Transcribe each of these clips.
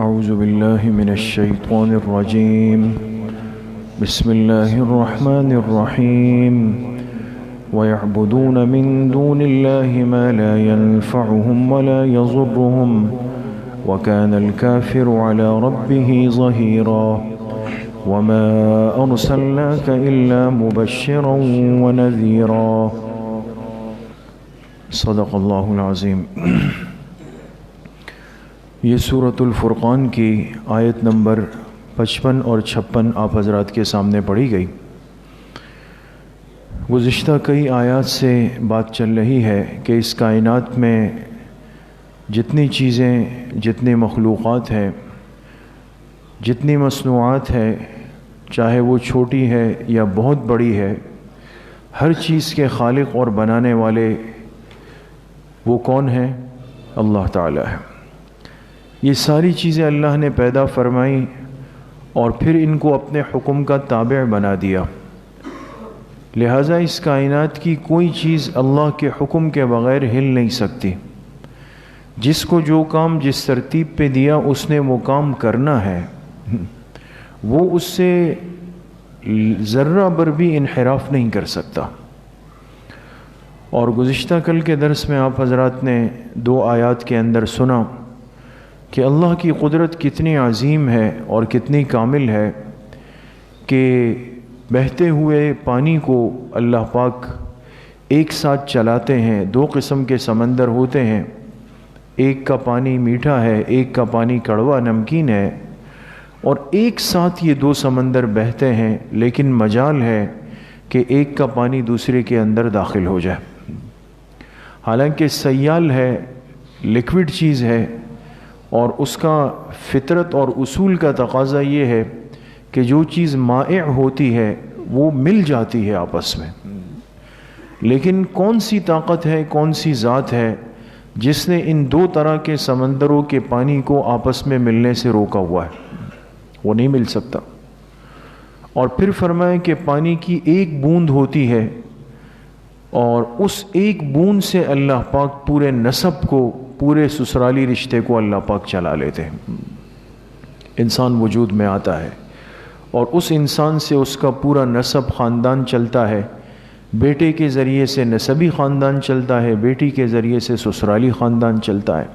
اعوذ باللہ من الشیطان الرجیم بسم اللہ الرحمن الرحیم وَيَعْبُدُونَ مِن دُونِ اللَّهِ مَا لَا يَنفَعُهُمْ وَلَا يَضُرُّهُمْ وَكَانَ الْكَافِرُ عَلَى رَبِّهِ ظَهِيرًا وَمَا أَرْسَلْنَاكَ إِلَّا مُبَشِّرًا وَنَذِيرًا صدق اللہ العظیم۔ یہ سورۃ الفرقان کی آیت نمبر 55 اور 56 آپ حضرات کے سامنے پڑھی گئی۔ گزشتہ کئی آیات سے بات چل رہی ہے کہ اس کائنات میں جتنی چیزیں، جتنی مخلوقات ہیں، جتنی مصنوعات ہے، چاہے وہ چھوٹی ہے یا بہت بڑی ہے، ہر چیز کے خالق اور بنانے والے وہ کون ہیں؟ اللہ تعالی ہے۔ یہ ساری چیزیں اللہ نے پیدا فرمائیں اور پھر ان کو اپنے حکم کا تابع بنا دیا، لہٰذا اس کائنات کی کوئی چیز اللہ کے حکم کے بغیر ہل نہیں سکتی۔ جس کو جو کام جس ترتیب پہ دیا اس نے وہ کام کرنا ہے، وہ اس سے ذرہ بر بھی انحراف نہیں کر سکتا۔ اور گزشتہ کل کے درس میں آپ حضرات نے 2 آیات کے اندر سنا کہ اللہ کی قدرت کتنی عظیم ہے اور کتنی کامل ہے کہ بہتے ہوئے پانی کو اللہ پاک ایک ساتھ چلاتے ہیں۔ 2 قسم کے سمندر ہوتے ہیں، ایک کا پانی میٹھا ہے، ایک کا پانی کڑوا نمکین ہے، اور ایک ساتھ یہ 2 سمندر بہتے ہیں، لیکن مجال ہے کہ ایک کا پانی دوسرے کے اندر داخل ہو جائے۔ حالانکہ سیال ہے، لیکوڈ چیز ہے، اور اس کا فطرت اور اصول کا تقاضا یہ ہے کہ جو چیز مائع ہوتی ہے وہ مل جاتی ہے آپس میں، لیکن کون سی طاقت ہے، کون سی ذات ہے جس نے ان 2 طرح کے سمندروں کے پانی کو آپس میں ملنے سے روکا ہوا ہے؟ وہ نہیں مل سکتا۔ اور پھر فرمائے کہ پانی کی ایک بوند ہوتی ہے، اور اس ایک بوند سے اللہ پاک پورے نسب کو، پورے سسرالی رشتے کو اللہ پاک چلا لیتے ہیں۔ انسان وجود میں آتا ہے اور اس انسان سے اس کا پورا نسب خاندان چلتا ہے، بیٹے کے ذریعے سے نسبی خاندان چلتا ہے، بیٹی کے ذریعے سے سسرالی خاندان چلتا ہے۔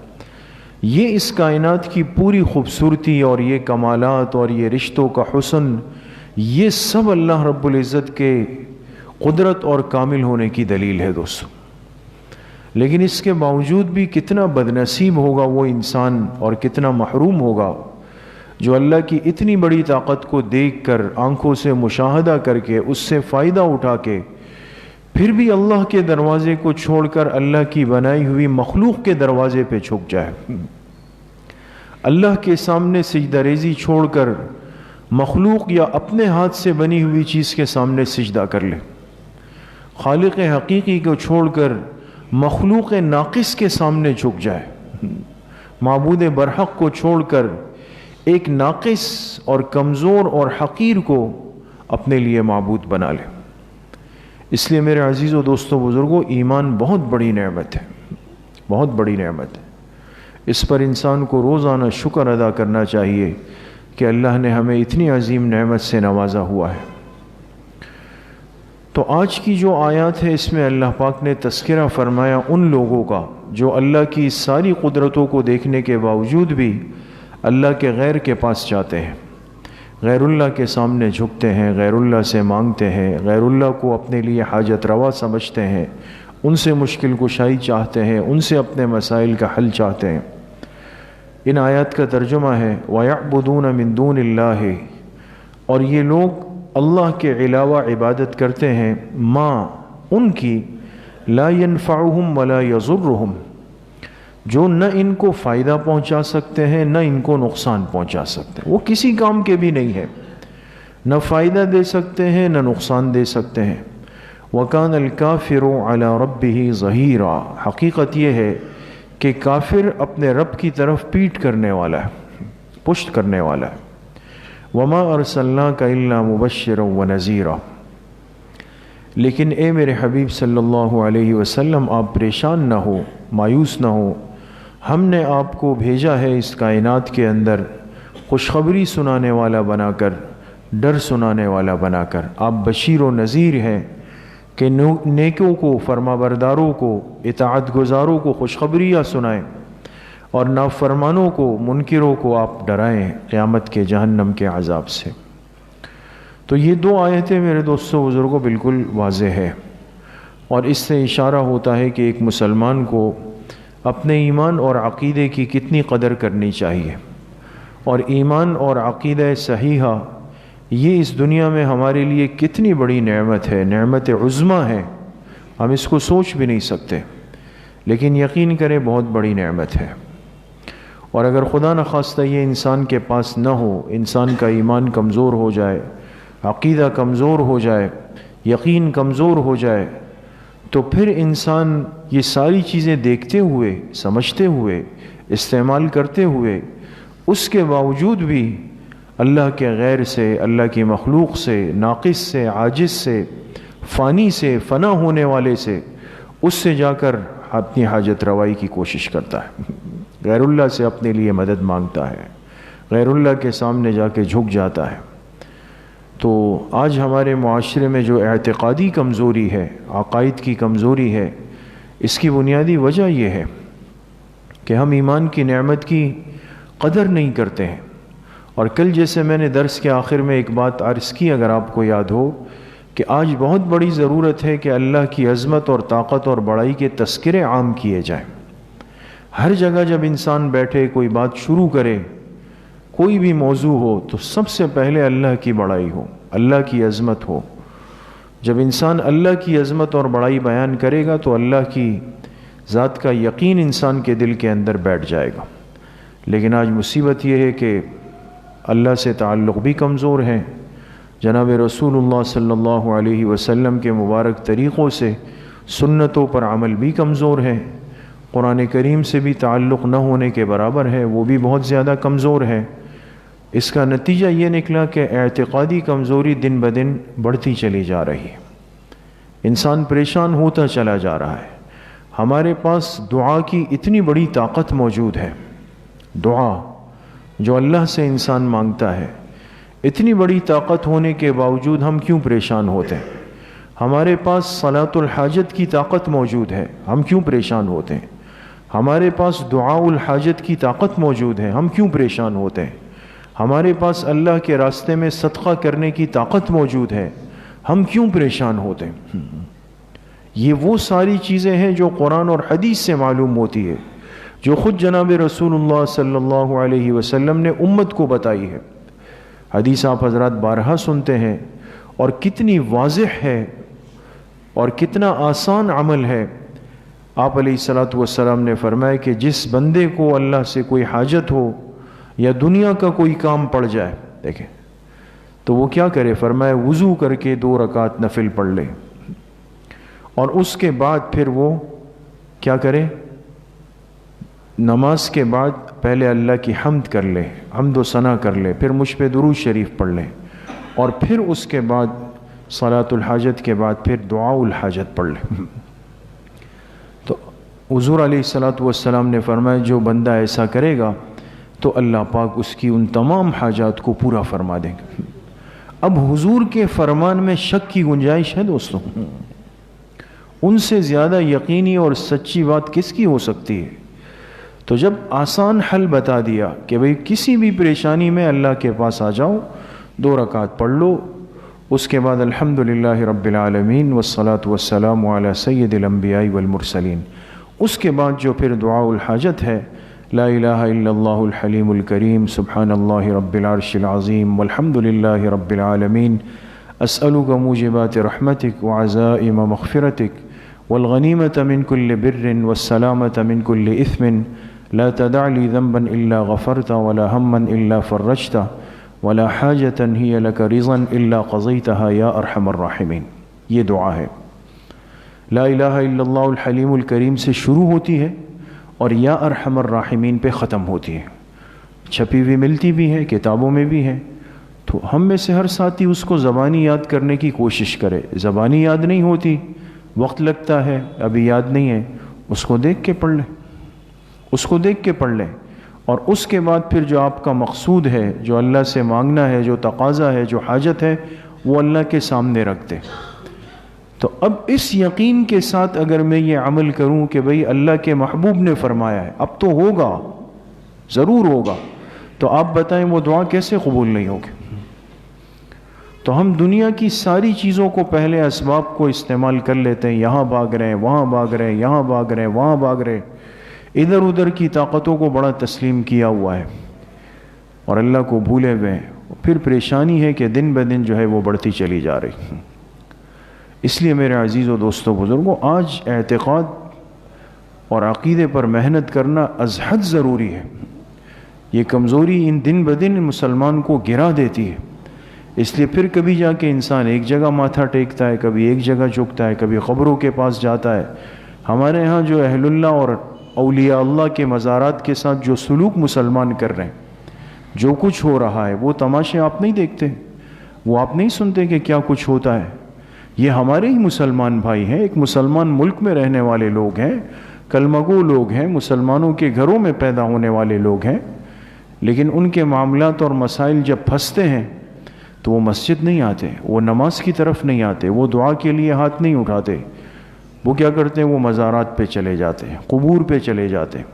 یہ اس کائنات کی پوری خوبصورتی اور یہ کمالات اور یہ رشتوں کا حسن، یہ سب اللہ رب العزت کے قدرت اور کامل ہونے کی دلیل ہے دوستو۔ لیکن اس کے باوجود بھی کتنا بدنصیب ہوگا وہ انسان اور کتنا محروم ہوگا جو اللہ کی اتنی بڑی طاقت کو دیکھ کر، آنکھوں سے مشاہدہ کر کے، اس سے فائدہ اٹھا کے، پھر بھی اللہ کے دروازے کو چھوڑ کر اللہ کی بنائی ہوئی مخلوق کے دروازے پہ جھک جائے، اللہ کے سامنے سجدہ ریزی چھوڑ کر مخلوق یا اپنے ہاتھ سے بنی ہوئی چیز کے سامنے سجدہ کر لے، خالق حقیقی کو چھوڑ کر مخلوق ناقص کے سامنے جھک جائے، معبود برحق کو چھوڑ کر ایک ناقص اور کمزور اور حقیر کو اپنے لیے معبود بنا لے۔ اس لیے میرے عزیز و دوستوں بزرگوں، ایمان بہت بڑی نعمت ہے، بہت بڑی نعمت ہے۔ اس پر انسان کو روزانہ شکر ادا کرنا چاہیے کہ اللہ نے ہمیں اتنی عظیم نعمت سے نوازا ہوا ہے۔ تو آج کی جو آیات ہے اس میں اللہ پاک نے تذکرہ فرمایا ان لوگوں کا جو اللہ کی ساری قدرتوں کو دیکھنے کے باوجود بھی اللہ کے غیر کے پاس جاتے ہیں، غیر اللہ کے سامنے جھکتے ہیں، غیر اللہ سے مانگتے ہیں، غیر اللہ کو اپنے لیے حاجت روا سمجھتے ہیں، ان سے مشکل کشائی چاہتے ہیں، ان سے اپنے مسائل کا حل چاہتے ہیں۔ ان آیات کا ترجمہ ہے وَيَعْبُدُونَ مِن دُونِ اللَّهِ، اور یہ لوگ اللہ کے علاوہ عبادت کرتے ہیں ماں ان کی لا ينفعهم ولا يضرهم، جو نہ ان کو فائدہ پہنچا سکتے ہیں نہ ان کو نقصان پہنچا سکتے ہیں، وہ کسی کام کے بھی نہیں ہے، نہ فائدہ دے سکتے ہیں نہ نقصان دے سکتے ہیں۔ وَكَانَ الْكَافِرُ عَلَى رَبِّهِ ظَهِيرًا، حقیقت یہ ہے کہ کافر اپنے رب کی طرف پیٹ کرنے والا ہے، پشت کرنے والا ہے۔ وَمَا أَرْسَلْنَاكَ إِلَّا مُبَشِّرًا وَنَذِيرًا، لیکن اے میرے حبیب صلی اللہ علیہ وسلم آپ پریشان نہ ہو، مایوس نہ ہو، ہم نے آپ کو بھیجا ہے اس کائنات کے اندر خوشخبری سنانے والا بنا کر، ڈر سنانے والا بنا کر۔ آپ بشیر و نذیر ہیں کہ نیکوں کو، فرمانبرداروں کو، اطاعت گزاروں کو خوشخبریاں سنائیں، اور نافرمانوں کو، منکروں کو آپ ڈرائیں قیامت کے جہنم کے عذاب سے۔ تو یہ دو آیتیں میرے دوستوں بزرگوں بالکل واضح ہے، اور اس سے اشارہ ہوتا ہے کہ ایک مسلمان کو اپنے ایمان اور عقیدے کی کتنی قدر کرنی چاہیے، اور ایمان اور عقیدہ صحیحہ یہ اس دنیا میں ہمارے لیے کتنی بڑی نعمت ہے، نعمت عظمیٰ ہے، ہم اس کو سوچ بھی نہیں سکتے، لیکن یقین کریں بہت بڑی نعمت ہے۔ اور اگر خدا نخواستہ یہ انسان کے پاس نہ ہو، انسان کا ایمان کمزور ہو جائے، عقیدہ کمزور ہو جائے، یقین کمزور ہو جائے، تو پھر انسان یہ ساری چیزیں دیکھتے ہوئے، سمجھتے ہوئے، استعمال کرتے ہوئے، اس کے باوجود بھی اللہ کے غیر سے، اللہ کی مخلوق سے، ناقص سے، عاجز سے، فانی سے، فنا ہونے والے سے، اس سے جا کر اپنی حاجت روائی کی کوشش کرتا ہے، غیر اللہ سے اپنے لیے مدد مانگتا ہے، غیر اللہ کے سامنے جا کے جھک جاتا ہے۔ تو آج ہمارے معاشرے میں جو اعتقادی کمزوری ہے، عقائد کی کمزوری ہے، اس کی بنیادی وجہ یہ ہے کہ ہم ایمان کی نعمت کی قدر نہیں کرتے ہیں۔ اور کل جیسے میں نے درس کے آخر میں ایک بات عرض کی، اگر آپ کو یاد ہو، کہ آج بہت بڑی ضرورت ہے کہ اللہ کی عظمت اور طاقت اور بڑائی کے تذکرے عام کیے جائیں۔ ہر جگہ جب انسان بیٹھے، کوئی بات شروع کرے، کوئی بھی موضوع ہو، تو سب سے پہلے اللہ کی بڑائی ہو، اللہ کی عظمت ہو۔ جب انسان اللہ کی عظمت اور بڑائی بیان کرے گا تو اللہ کی ذات کا یقین انسان کے دل کے اندر بیٹھ جائے گا۔ لیکن آج مصیبت یہ ہے کہ اللہ سے تعلق بھی کمزور ہیں، جناب رسول اللہ صلی اللہ علیہ وسلم کے مبارک طریقوں سے، سنتوں پر عمل بھی کمزور ہے، قرآن کریم سے بھی تعلق نہ ہونے کے برابر ہے، وہ بھی بہت زیادہ کمزور ہے۔ اس کا نتیجہ یہ نکلا کہ اعتقادی کمزوری دن بدن بڑھتی چلی جا رہی ہے، انسان پریشان ہوتا چلا جا رہا ہے۔ ہمارے پاس دعا کی اتنی بڑی طاقت موجود ہے، دعا جو اللہ سے انسان مانگتا ہے، اتنی بڑی طاقت ہونے کے باوجود ہم کیوں پریشان ہوتے ہیں؟ ہمارے پاس صلاۃ الحاجت کی طاقت موجود ہے، ہم کیوں پریشان ہوتے ہیں؟ ہمارے پاس دعاء الحاجت کی طاقت موجود ہے، ہم کیوں پریشان ہوتے ہیں؟ ہمارے پاس اللہ کے راستے میں صدقہ کرنے کی طاقت موجود ہے، ہم کیوں پریشان ہوتے ہیں؟ یہ وہ ساری چیزیں ہیں جو قرآن اور حدیث سے معلوم ہوتی ہے، جو خود جناب رسول اللہ صلی اللہ علیہ وسلم نے امت کو بتائی ہے۔ حدیث آپ حضرات بارہا سنتے ہیں، اور کتنی واضح ہے اور کتنا آسان عمل ہے۔ آپ علیہ الصلوۃ والسلام نے فرمایا کہ جس بندے کو اللہ سے کوئی حاجت ہو یا دنیا کا کوئی کام پڑ جائے، دیکھیں تو وہ کیا کرے؟ فرمایا وضو کر کے 2 رکعت نفل پڑھ لے، اور اس کے بعد پھر وہ کیا کرے؟ نماز کے بعد پہلے اللہ کی حمد کر لے، حمد و ثنا کر لے، پھر مجھ پہ درود شریف پڑھ لے، اور پھر اس کے بعد صلاۃ الحاجت کے بعد پھر دعاء الحاجت پڑھ لے۔ تو حضور علیہ الصلوۃ والسلام نے فرمایا جو بندہ ایسا کرے گا تو اللہ پاک اس کی ان تمام حاجات کو پورا فرما دیں گے۔ اب حضور کے فرمان میں شک کی گنجائش ہے دوستوں؟ ان سے زیادہ یقینی اور سچی بات کس کی ہو سکتی ہے؟ تو جب آسان حل بتا دیا کہ بھئی کسی بھی پریشانی میں اللہ کے پاس آ جاؤ، 2 رکعت پڑھ لو، اس کے بعد الحمدللہ رب العالمین والصلاة والسلام علی سید الانبیاء والمرسلین، اس کے بعد جو پھر دعاء الحاجت ہے، لا الہ الا اللہ الحلیم الکریم سبحان اللہ رب العرش العظیم والحمدللہ رب العالمین اسألک موجبات رحمتک وعزائم مغفرتک والغنیمة من كل بر والسلامة من كل إثم لا تدع لي ذنبا إلا غفرت ولا هما إلا فرجت ولا حاجة هي لك رضا إلا قضيتها يا أرحم الراحمين۔ یہ دعا ہے، لا الہ الا اللہ الحلیم الکریم سے شروع ہوتی ہے اور یا ارحم الراحمین پہ ختم ہوتی ہے، چھپی ہوئی ملتی بھی ہے، کتابوں میں بھی ہے۔ تو ہم میں سے ہر ساتھی اس کو زبانی یاد کرنے کی کوشش کرے، زبانی یاد نہیں ہوتی، وقت لگتا ہے، ابھی یاد نہیں ہے، اس کو دیکھ کے پڑھ لے، اس کو دیکھ کے پڑھ لیں، اور اس کے بعد پھر جو آپ کا مقصود ہے، جو اللہ سے مانگنا ہے، جو تقاضا ہے، جو حاجت ہے، وہ اللہ کے سامنے رکھ دیں۔ تو اب اس یقین کے ساتھ اگر میں یہ عمل کروں کہ بھئی اللہ کے محبوب نے فرمایا ہے، اب تو ہوگا، ضرور ہوگا، تو آپ بتائیں وہ دعا کیسے قبول نہیں ہوگی؟ تو ہم دنیا کی ساری چیزوں کو پہلے اسباب کو استعمال کر لیتے ہیں، یہاں بھاگ رہے ہیں، وہاں بھاگ رہے ہیں، یہاں بھاگ رہے ہیں، وہاں بھاگ رہے ہیں، ادھر ادھر کی طاقتوں کو بڑا تسلیم کیا ہوا ہے اور اللہ کو بھولے ہوئے ہیں۔ پھر پریشانی ہے کہ دن بدن جو ہے وہ بڑھتی چلی جا رہی۔ اس لیے میرے عزیز و دوستو بزرگوں، آج اعتقاد اور عقیدے پر محنت کرنا از حد ضروری ہے۔ یہ کمزوری ان دن بدن مسلمان کو گرا دیتی ہے، اس لیے پھر کبھی جا کے انسان ایک جگہ ماتھا ٹیکتا ہے، کبھی ایک جگہ جھکتا ہے، کبھی قبروں کے پاس جاتا ہے۔ ہمارے ہاں جو اہل اللہ اور اولیاء اللہ کے مزارات کے ساتھ جو سلوک مسلمان کر رہے ہیں، جو کچھ ہو رہا ہے، وہ تماشے آپ نہیں دیکھتے، وہ آپ نہیں سنتے کہ کیا کچھ ہوتا ہے۔ یہ ہمارے ہی مسلمان بھائی ہیں، ایک مسلمان ملک میں رہنے والے لوگ ہیں، کلمہ گو لوگ ہیں، مسلمانوں کے گھروں میں پیدا ہونے والے لوگ ہیں، لیکن ان کے معاملات اور مسائل جب پھنستے ہیں تو وہ مسجد نہیں آتے، وہ نماز کی طرف نہیں آتے، وہ دعا کے لیے ہاتھ نہیں اٹھاتے، وہ کیا کرتے ہیں؟ وہ مزارات پہ چلے جاتے ہیں، قبور پہ چلے جاتے ہیں،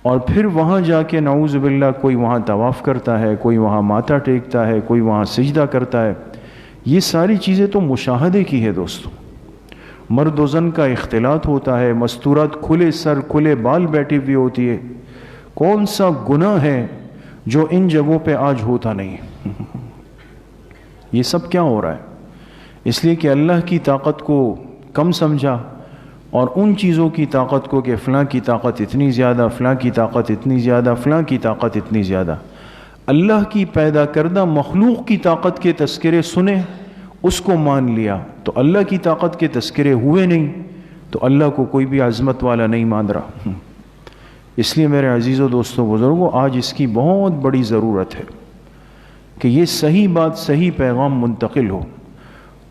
اور پھر وہاں جا کے نعوذ باللہ کوئی وہاں طواف کرتا ہے، کوئی وہاں ماتھا ٹیکتا ہے، کوئی وہاں سجدہ کرتا ہے۔ یہ ساری چیزیں تو مشاہدے کی ہے دوستو، مرد و زن کا اختلاط ہوتا ہے، مستورات کھلے سر کھلے بال بیٹھی ہوئی ہوتی ہے۔ کون سا گناہ ہے جو ان جگہوں پہ آج ہوتا نہیں؟ یہ سب کیا ہو رہا ہے؟ اس لیے کہ اللہ کی طاقت کو کم سمجھا، اور ان چیزوں کی طاقت کو کہ فلاں کی طاقت اتنی زیادہ، فلاں کی طاقت اتنی زیادہ، فلاں کی طاقت اتنی زیادہ۔ اللہ کی پیدا کردہ مخلوق کی طاقت کے تذکرے سنے، اس کو مان لیا، تو اللہ کی طاقت کے تذکرے ہوئے نہیں، تو اللہ کو کوئی بھی عظمت والا نہیں مان رہا۔ اس لیے میرے عزیز و دوستو بزرگوں، آج اس کی بہت بڑی ضرورت ہے کہ یہ صحیح بات، صحیح پیغام منتقل ہو۔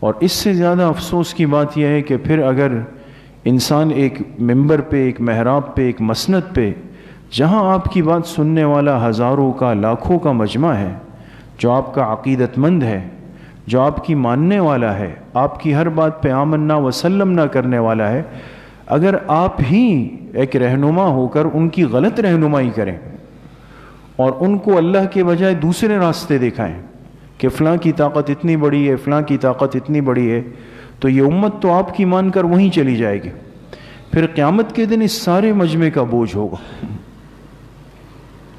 اور اس سے زیادہ افسوس کی بات یہ ہے کہ پھر اگر انسان ایک ممبر پہ، ایک محراب پہ، ایک مسند پہ، جہاں آپ کی بات سننے والا ہزاروں کا، لاکھوں کا مجمع ہے، جو آپ کا عقیدت مند ہے، جو آپ کی ماننے والا ہے، آپ کی ہر بات پہ آمنا وسلم نہ کرنے والا ہے، اگر آپ ہی ایک رہنما ہو کر ان کی غلط رہنمائی کریں اور ان کو اللہ کے بجائے دوسرے راستے دکھائیں کہ فلاں کی طاقت اتنی بڑی ہے، فلاں کی طاقت اتنی بڑی ہے، تو یہ امت تو آپ کی مان کر وہیں چلی جائے گی۔ پھر قیامت کے دن اس سارے مجمع کا بوجھ ہوگا۔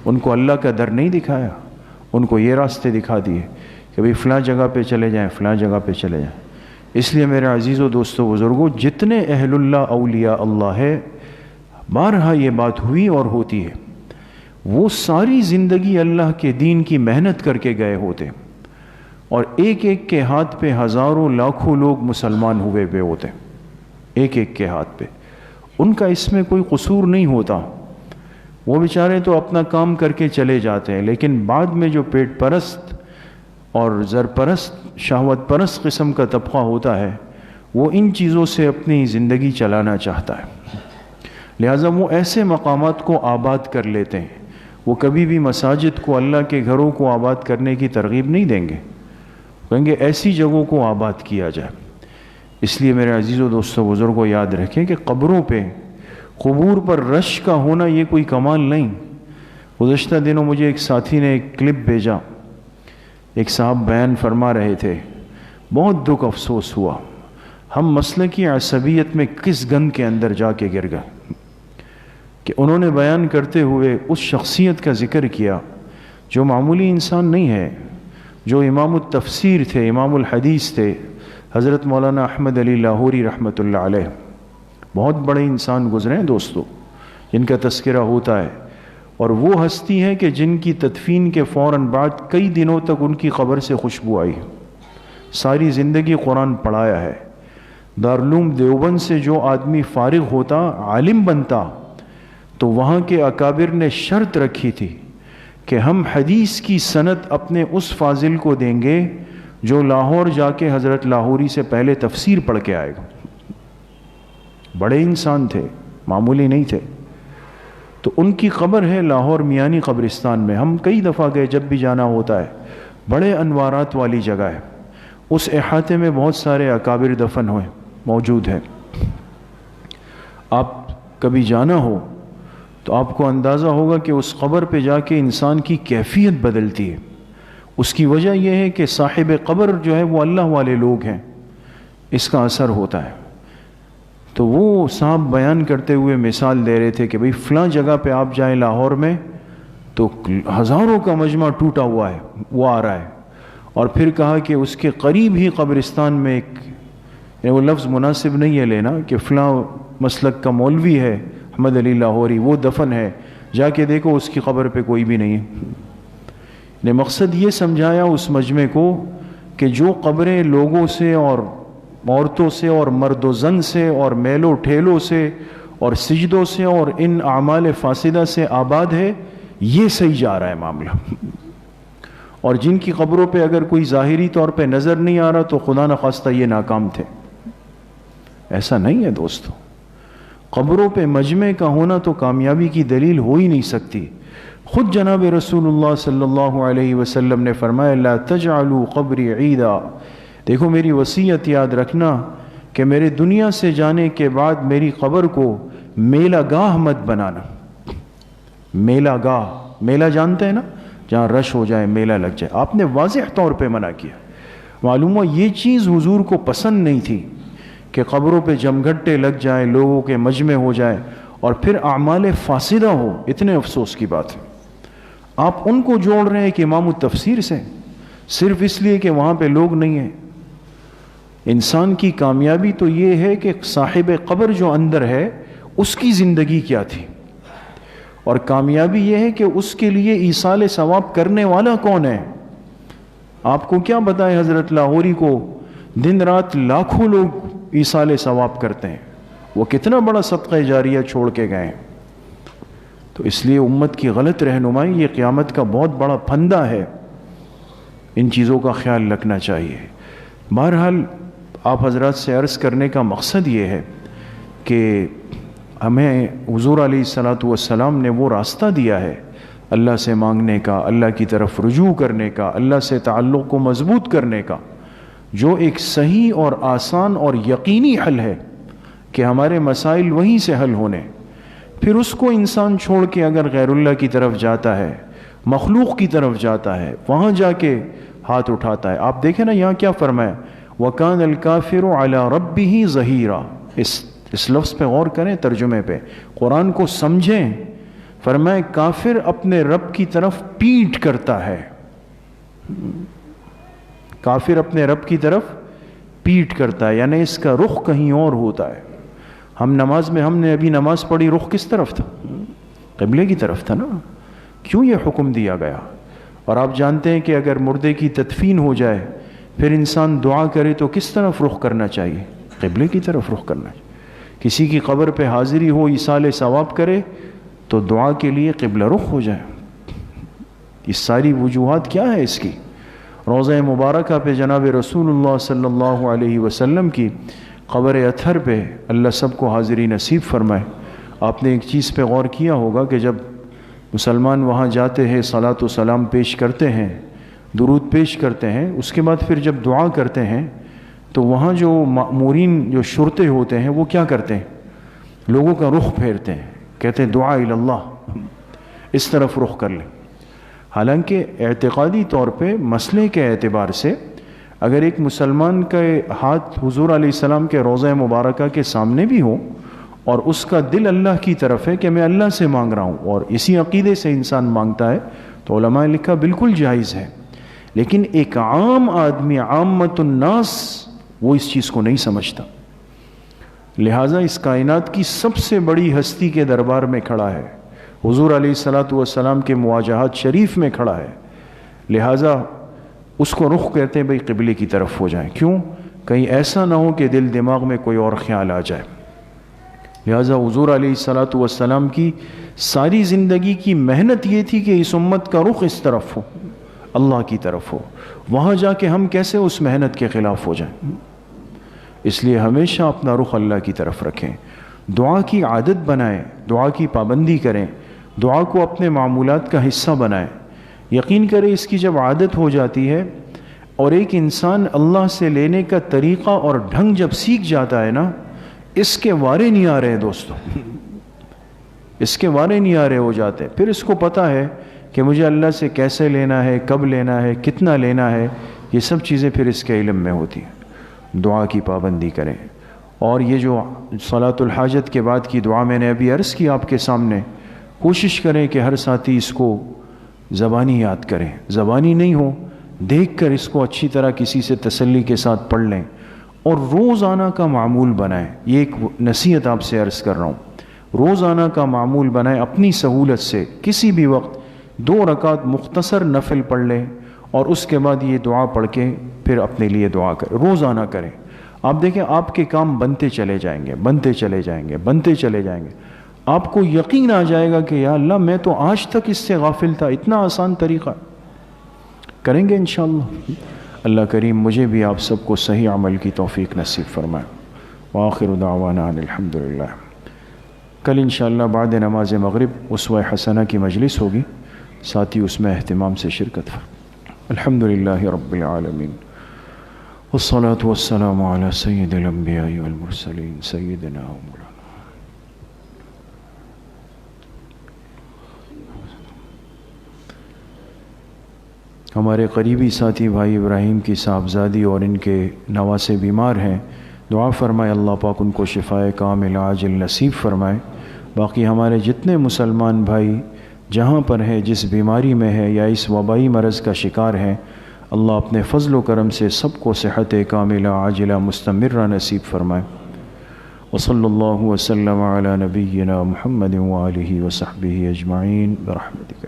ان کو اللہ کا در نہیں دکھایا، ان کو یہ راستے دکھا دیے کہ بھئی فلاں جگہ پہ چلے جائیں، فلاں جگہ پہ چلے جائیں۔ اس لیے میرے عزیز و دوستو بزرگوں، جتنے اہل اللہ اولیاء اللہ ہے، بارہا یہ بات ہوئی اور ہوتی ہے، وہ ساری زندگی اللہ کے دین کی محنت کر کے گئے ہوتے، اور ایک ایک کے ہاتھ پہ ہزاروں لاکھوں لوگ مسلمان ہوئے ہوتے، ایک ایک کے ہاتھ پہ۔ ان کا اس میں کوئی قصور نہیں ہوتا، وہ بیچارے تو اپنا کام کر کے چلے جاتے ہیں، لیکن بعد میں جو پیٹ پرست اور زر پرست، شہوت پرست قسم کا طبقہ ہوتا ہے، وہ ان چیزوں سے اپنی زندگی چلانا چاہتا ہے، لہٰذا وہ ایسے مقامات کو آباد کر لیتے ہیں۔ وہ کبھی بھی مساجد کو، اللہ کے گھروں کو آباد کرنے کی ترغیب نہیں دیں گے، کہیں گے ایسی جگہوں کو آباد کیا جائے۔ اس لیے میرے عزیز و دوستو بزرگوں، یاد رکھیں کہ قبروں پہ، قبور پر رش کا ہونا یہ کوئی کمال نہیں۔ گزشتہ دنوں مجھے ایک ساتھی نے ایک کلپ بھیجا، ایک صاحب بیان فرما رہے تھے، بہت دکھ افسوس ہوا، ہم مسلکی عصبیت میں کس گند کے اندر جا کے گر گئے کہ انہوں نے بیان کرتے ہوئے اس شخصیت کا ذکر کیا جو معمولی انسان نہیں ہے، جو امام التفسیر تھے، امام الحدیث تھے، حضرت مولانا احمد علی لاہوری رحمۃ اللہ علیہ۔ بہت بڑے انسان گزرے ہیں دوستو، جن کا تذکرہ ہوتا ہے، اور وہ ہستی ہے کہ جن کی تدفین کے فوراً بعد کئی دنوں تک ان کی قبر سے خوشبو آئی، ساری زندگی قرآن پڑھایا ہے۔ دارالعلوم دیوبند سے جو آدمی فارغ ہوتا، عالم بنتا، تو وہاں کے اکابر نے شرط رکھی تھی کہ ہم حدیث کی سند اپنے اس فاضل کو دیں گے جو لاہور جا کے حضرت لاہوری سے پہلے تفسیر پڑھ کے آئے گا۔ بڑے انسان تھے، معمولی نہیں تھے۔ تو ان کی قبر ہے لاہور میانی قبرستان میں. ہم کئی دفعہ گئے, جب بھی جانا ہوتا ہے. بڑے انوارات والی جگہ ہے. اس احاطے میں بہت سارے اکابر دفن ہوئے موجود ہیں. آپ کبھی جانا ہو تو آپ کو اندازہ ہوگا کہ اس قبر پہ جا کے انسان کی کیفیت بدلتی ہے. اس کی وجہ یہ ہے کہ صاحب قبر جو ہے وہ اللہ والے لوگ ہیں, اس کا اثر ہوتا ہے. تو وہ صاحب بیان کرتے ہوئے مثال دے رہے تھے کہ بھئی فلاں جگہ پہ آپ جائیں لاہور میں تو ہزاروں کا مجمع ٹوٹا ہوا ہے, وہ آ رہا ہے. اور پھر کہا کہ اس کے قریب ہی قبرستان میں ایک, یعنی وہ لفظ مناسب نہیں ہے لینا کہ فلاں مسلک کا مولوی ہے احمد علی لاہوری, وہ دفن ہے, جا کے دیکھو اس کی قبر پہ کوئی بھی نہیں ہے. نے مقصد یہ سمجھایا اس مجمع کو کہ جو قبریں لوگوں سے اور عورتوں سے اور مرد و زن سے اور میل و ٹھیلوں سے اور سجدوں سے اور ان اعمال فاسدہ سے آباد ہے, یہ صحیح جا رہا ہے معاملہ. اور جن کی قبروں پہ اگر کوئی ظاہری طور پہ نظر نہیں آ رہا تو خدا نخواستہ یہ ناکام تھے. ایسا نہیں ہے دوستو. قبروں پہ مجمع کا ہونا تو کامیابی کی دلیل ہو ہی نہیں سکتی. خود جناب رسول اللہ صلی اللہ علیہ وسلم نے فرمایا لا تجعلوا قبری عیدا. دیکھو میری وصیت یاد رکھنا کہ میرے دنیا سے جانے کے بعد میری قبر کو میلہ گاہ مت بنانا. میلہ گاہ, میلہ جانتے ہیں نا, جہاں رش ہو جائے, میلہ لگ جائے. آپ نے واضح طور پہ منع کیا. معلوم ہوا یہ چیز حضور کو پسند نہیں تھی کہ قبروں پہ جمگھٹے لگ جائیں, لوگوں کے مجمع ہو جائے اور پھر اعمال فاسدہ ہو. اتنے افسوس کی بات ہے. آپ ان کو جوڑ رہے ہیں کہ امام التفسیر سے, صرف اس لیے کہ وہاں پہ لوگ نہیں ہیں. انسان کی کامیابی تو یہ ہے کہ صاحب قبر جو اندر ہے اس کی زندگی کیا تھی, اور کامیابی یہ ہے کہ اس کے لیے ایصال ثواب کرنے والا کون ہے. آپ کو کیا بتائیں, حضرت لاہوری کو دن رات لاکھوں لوگ ایصال ثواب کرتے ہیں, وہ کتنا بڑا صدقہ جاریہ چھوڑ کے گئے ہیں. تو اس لیے امت کی غلط رہنمائی یہ قیامت کا بہت بڑا پھندا ہے. ان چیزوں کا خیال رکھنا چاہیے. بہرحال آپ حضرات سے عرض کرنے کا مقصد یہ ہے کہ ہمیں حضور علیہ الصلاۃ والسلام نے وہ راستہ دیا ہے اللہ سے مانگنے کا, اللہ کی طرف رجوع کرنے کا, اللہ سے تعلق کو مضبوط کرنے کا, جو ایک صحیح اور آسان اور یقینی حل ہے کہ ہمارے مسائل وہیں سے حل ہونے. پھر اس کو انسان چھوڑ کے اگر غیر اللہ کی طرف جاتا ہے, مخلوق کی طرف جاتا ہے, وہاں جا کے ہاتھ اٹھاتا ہے. آپ دیکھیں نا یہاں کیا فرمایا, وَكَانَ الْكَافِرُ عَلَىٰ رَبِّهِ ظَهِيرًا. اس لفظ پہ غور کریں, ترجمے پہ, قرآن کو سمجھیں. فرمائے کافر اپنے رب کی طرف پیٹ کرتا ہے. کافر اپنے رب کی طرف پیٹ کرتا ہے, یعنی اس کا رخ کہیں اور ہوتا ہے. ہم نماز میں, ہم نے ابھی نماز پڑھی, رخ کس طرف تھا؟ قبلے کی طرف تھا نا. کیوں یہ حکم دیا گیا؟ اور آپ جانتے ہیں کہ اگر مردے کی تدفین ہو جائے پھر انسان دعا کرے تو کس طرف رخ کرنا چاہیے؟ قبلے کی طرف رخ کرنا چاہیے. کسی کی قبر پہ حاضری ہو, ایصال ثواب کرے تو دعا کے لیے قبلہ رخ ہو جائے. یہ ساری وجوہات کیا ہے اس کی؟ روضہ مبارکہ پہ جناب رسول اللہ صلی اللہ علیہ وسلم کی قبر اطہر پہ اللہ سب کو حاضری نصیب فرمائے. آپ نے ایک چیز پہ غور کیا ہوگا کہ جب مسلمان وہاں جاتے ہیں, صلاۃ و سلام پیش کرتے ہیں, درود پیش کرتے ہیں, اس کے بعد پھر جب دعا کرتے ہیں تو وہاں جو مأمورین, جو شرطے ہوتے ہیں, وہ کیا کرتے ہیں؟ لوگوں کا رخ پھیرتے ہیں, کہتے ہیں دعا الی اللہ, اس طرف رخ کر لیں. حالانکہ اعتقادی طور پہ مسئلے کے اعتبار سے اگر ایک مسلمان کا ہاتھ حضور علیہ السلام کے روضہ مبارکہ کے سامنے بھی ہو اور اس کا دل اللہ کی طرف ہے کہ میں اللہ سے مانگ رہا ہوں, اور اسی عقیدے سے انسان مانگتا ہے, تو علماء نے لکھا بالکل جائز ہے. لیکن ایک عام آدمی, عامت الناس, وہ اس چیز کو نہیں سمجھتا. لہٰذا اس کائنات کی سب سے بڑی ہستی کے دربار میں کھڑا ہے, حضور علیہ الصلاۃ والسلام کے مواجہات شریف میں کھڑا ہے. لہٰذا اس کو رخ کہتے ہیں بھئی قبلے کی طرف ہو جائیں. کیوں؟ کہیں ایسا نہ ہو کہ دل دماغ میں کوئی اور خیال آ جائے. لہٰذا حضور علیہ الصلاۃ والسلام کی ساری زندگی کی محنت یہ تھی کہ اس امت کا رخ اس طرف ہو, اللہ کی طرف ہو. وہاں جا کے ہم کیسے اس محنت کے خلاف ہو جائیں؟ اس لیے ہمیشہ اپنا رخ اللہ کی طرف رکھیں, دعا کی عادت بنائیں, دعا کی پابندی کریں. دعا کو اپنے معمولات کا حصہ بنائیں. یقین کرے اس کی جب عادت ہو جاتی ہے اور ایک انسان اللہ سے لینے کا طریقہ اور ڈھنگ جب سیکھ جاتا ہے نا، اس کے وارے نہیں آ رہے دوستو، اس کے وارے نہیں آ رہے ہو جاتے. پھر اس کو پتہ ہے کہ مجھے اللہ سے کیسے لینا ہے، کب لینا ہے، کتنا لینا ہے، یہ سب چیزیں پھر اس کے علم میں ہوتی ہیں. دعا کی پابندی کریں. اور یہ جو صلاۃ الحاجت کے بعد کی دعا میں نے ابھی عرض کی آپ کے سامنے، کوشش کریں کہ ہر ساتھی اس کو زبانی یاد کریں. زبانی نہیں ہو، دیکھ کر اس کو اچھی طرح کسی سے تسلی کے ساتھ پڑھ لیں اور روزانہ کا معمول بنائیں. یہ ایک نصیحت آپ سے عرض کر رہا ہوں، روزانہ کا معمول بنائیں. اپنی سہولت سے کسی بھی وقت 2 رکعت مختصر نفل پڑھ لیں اور اس کے بعد یہ دعا پڑھ کے پھر اپنے لیے دعا کریں. روزانہ کریں. آپ دیکھیں آپ کے کام بنتے چلے جائیں گے، بنتے چلے جائیں گے، بنتے چلے جائیں گے. آپ کو یقین آ جائے گا کہ یا اللہ میں تو آج تک اس سے غافل تھا. اتنا آسان طریقہ کریں گے انشاءاللہ. اللہ کریم مجھے بھی آپ سب کو صحیح عمل کی توفیق نصیب فرمائے. وآخر دعوانا ان الحمدللہ. کل انشاءاللہ بعد نماز مغرب اسوہ حسنہ کی مجلس ہوگی، ساتھی اس میں اہتمام سے شرکت فرمائیں. الحمدللہ رب العالمین والصلاة والسلام علی سید الانبیاء والمرسلین سیدنا و مولانا. ہمارے قریبی ساتھی بھائی ابراہیم کی صاحبزادی اور ان کے نواسے بیمار ہیں، دعا فرمائے اللہ پاک ان کو شفائے کامل عاجل نصیب فرمائے. باقی ہمارے جتنے مسلمان بھائی جہاں پر ہیں، جس بیماری میں ہے یا اس وبائی مرض کا شکار ہیں، اللہ اپنے فضل و کرم سے سب کو صحت کاملہ عاجلہ مستمرہ نصیب فرمائے. وصلی اللہ وسلم علی نبینا محمد وآلہ وصحبہ اجمعین برحمتک.